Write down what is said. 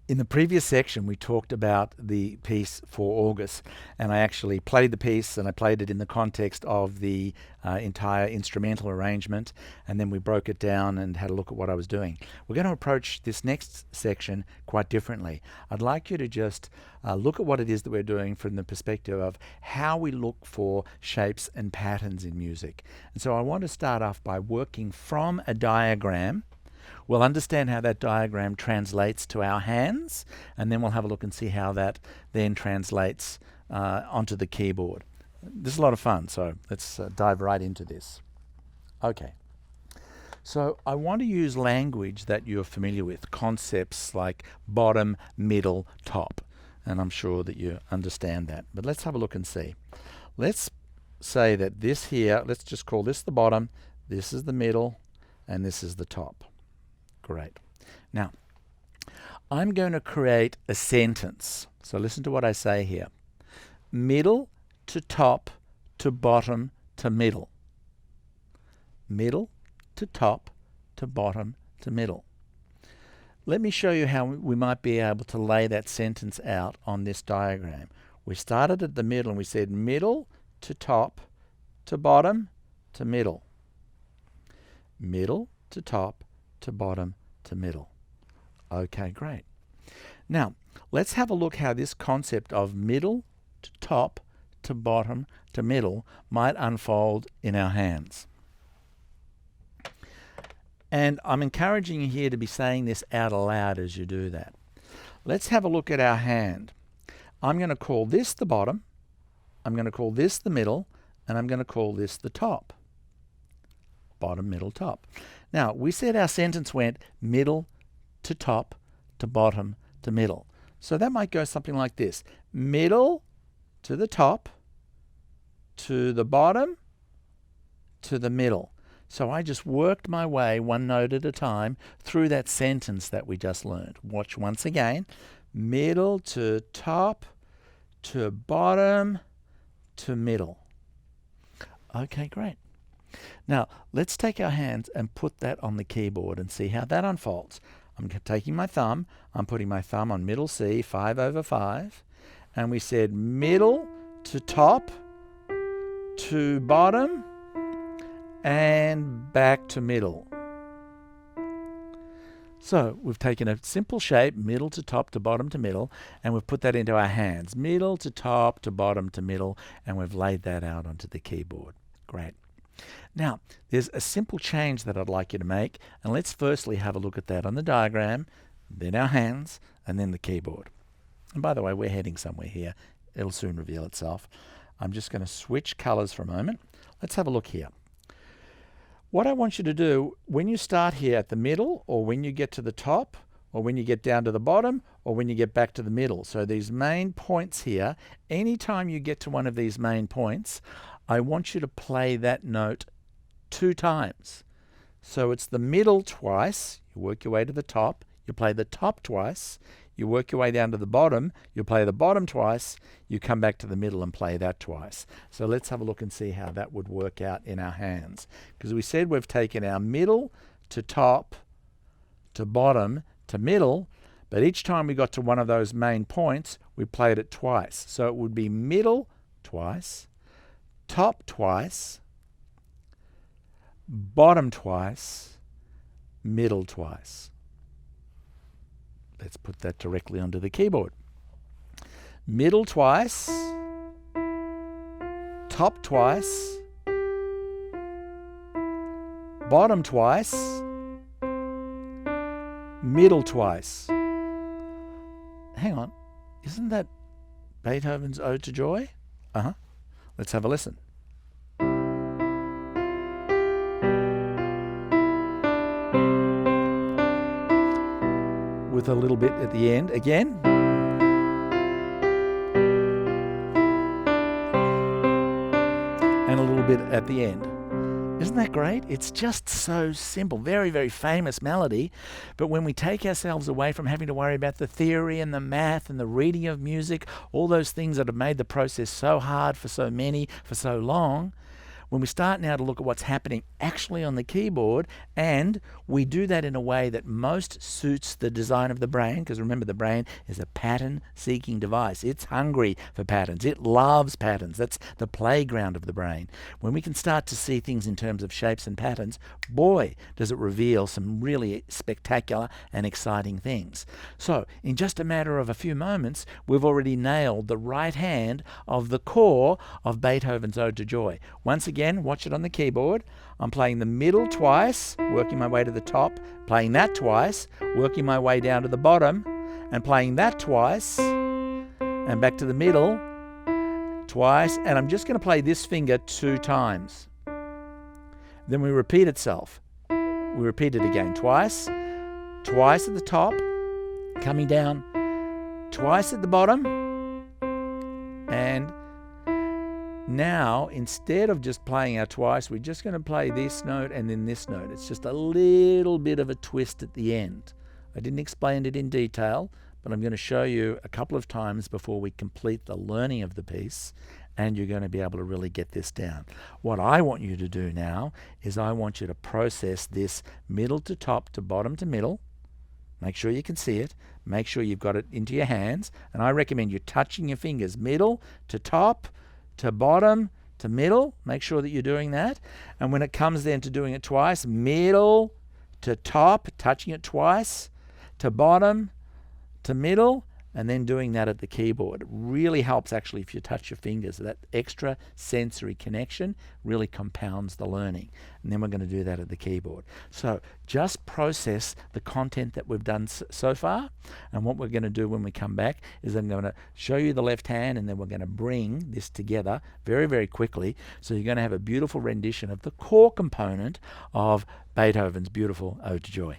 In the previous section, we talked about the piece for August, and I actually played the piece, and I played it in the context of the entire instrumental arrangement, and then we broke it down and had a look at what I was doing. We're going to approach this next section quite differently. I'd like you to just look at what it is that we're doing from the perspective of how we look for shapes and patterns in music. And so I want to start off by working from a diagram. We'll understand how that diagram translates to our hands, and then we'll have a look and see how that then translates onto the keyboard. This is a lot of fun, so let's dive right into this. Okay. So I want to use language that you're familiar with, concepts like bottom, middle, top, and I'm sure that you understand that. But let's have a look and see. Let's say that this here, let's just call this the bottom, this is the middle, and this is the top. Great. Now, I'm going to create a sentence. So listen to what I say here. Middle to top to bottom to middle. Middle to top to bottom to middle. Let me show you how we might be able to lay that sentence out on this diagram. We started at the middle and we said middle to top to bottom to middle. Middle to top to bottom to middle. Okay, great. Now, let's have a look how this concept of middle to top to bottom to middle might unfold in our hands. And I'm encouraging you here to be saying this out aloud as you do that. Let's have a look at our hand. I'm going to call this the bottom, I'm going to call this the middle, and I'm going to call this the top. Bottom, middle, top. Now, we said our sentence went middle to top to bottom to middle. So that might go something like this. Middle to the top to the bottom to the middle. So I just worked my way one note at a time through that sentence that we just learned. Watch once again. Middle to top to bottom to middle. Okay, great. Now, let's take our hands and put that on the keyboard and see how that unfolds. I'm taking my thumb, I'm putting my thumb on middle C, 5/5, and we said middle to top to bottom and back to middle. So we've taken a simple shape, middle to top to bottom to middle, and we've put that into our hands, middle to top to bottom to middle, and we've laid that out onto the keyboard. Great. Now, there's a simple change that I'd like you to make, and let's firstly have a look at that on the diagram, then our hands, and then the keyboard. And by the way, we're heading somewhere here. It'll soon reveal itself. I'm just going to switch colors for a moment. Let's have a look here. What I want you to do, when you start here at the middle, or when you get to the top, or when you get down to the bottom, or when you get back to the middle. So these main points here, anytime you get to one of these main points, I want you to play that note 2 times. So it's the middle twice, you work your way to the top, you play the top twice, you work your way down to the bottom, you play the bottom twice, you come back to the middle and play that twice. So let's have a look and see how that would work out in our hands. Because we said we've taken our middle to top to bottom to middle, but each time we got to one of those main points, we played it twice. So it would be middle twice, top twice, bottom twice, middle twice. Let's put that directly onto the keyboard. Middle twice, top twice, bottom twice, middle twice. Hang on, isn't that Beethoven's Ode to Joy? Let's have a listen. With a little bit at the end again. And a little bit at the end. Isn't that great? It's just so simple. Very, very famous melody. But when we take ourselves away from having to worry about the theory and the math and the reading of music, all those things that have made the process so hard for so many for so long, when we start now to look at what's happening actually on the keyboard, and we do that in a way that most suits the design of the brain, because remember, the brain is a pattern-seeking device. It's hungry for patterns. It loves patterns. That's the playground of the brain. When we can start to see things in terms of shapes and patterns, boy, does it reveal some really spectacular and exciting things. So, in just a matter of a few moments, we've already nailed the right hand of the core of Beethoven's Ode to Joy. Once again, watch it on the keyboard. I'm playing the middle twice, working my way to the top, playing that twice, working my way down to the bottom, and playing that twice, and back to the middle twice, and I'm just going to play this finger 2 times. Then we repeat itself. We repeat it again twice, twice at the top, coming down, twice at the bottom, and now, instead of just playing our twice, we're just going to play this note and then this note. It's just a little bit of a twist at the end. I didn't explain it in detail, but I'm going to show you a couple of times before we complete the learning of the piece, and you're going to be able to really get this down. What I want you to do now is I want you to process this middle to top to bottom to middle. Make sure you can see it. Make sure you've got it into your hands, and I recommend you touching your fingers middle to top to bottom to middle. Make sure that you're doing that. And when it comes then to doing it twice, middle to top, touching it twice, to bottom to middle, and then doing that at the keyboard. It really helps actually if you touch your fingers. That extra sensory connection really compounds the learning. And then we're going to do that at the keyboard. So just process the content that we've done so far. And what we're going to do when we come back is I'm going to show you the left hand, and then we're going to bring this together very, very quickly. So you're going to have a beautiful rendition of the core component of Beethoven's beautiful Ode to Joy.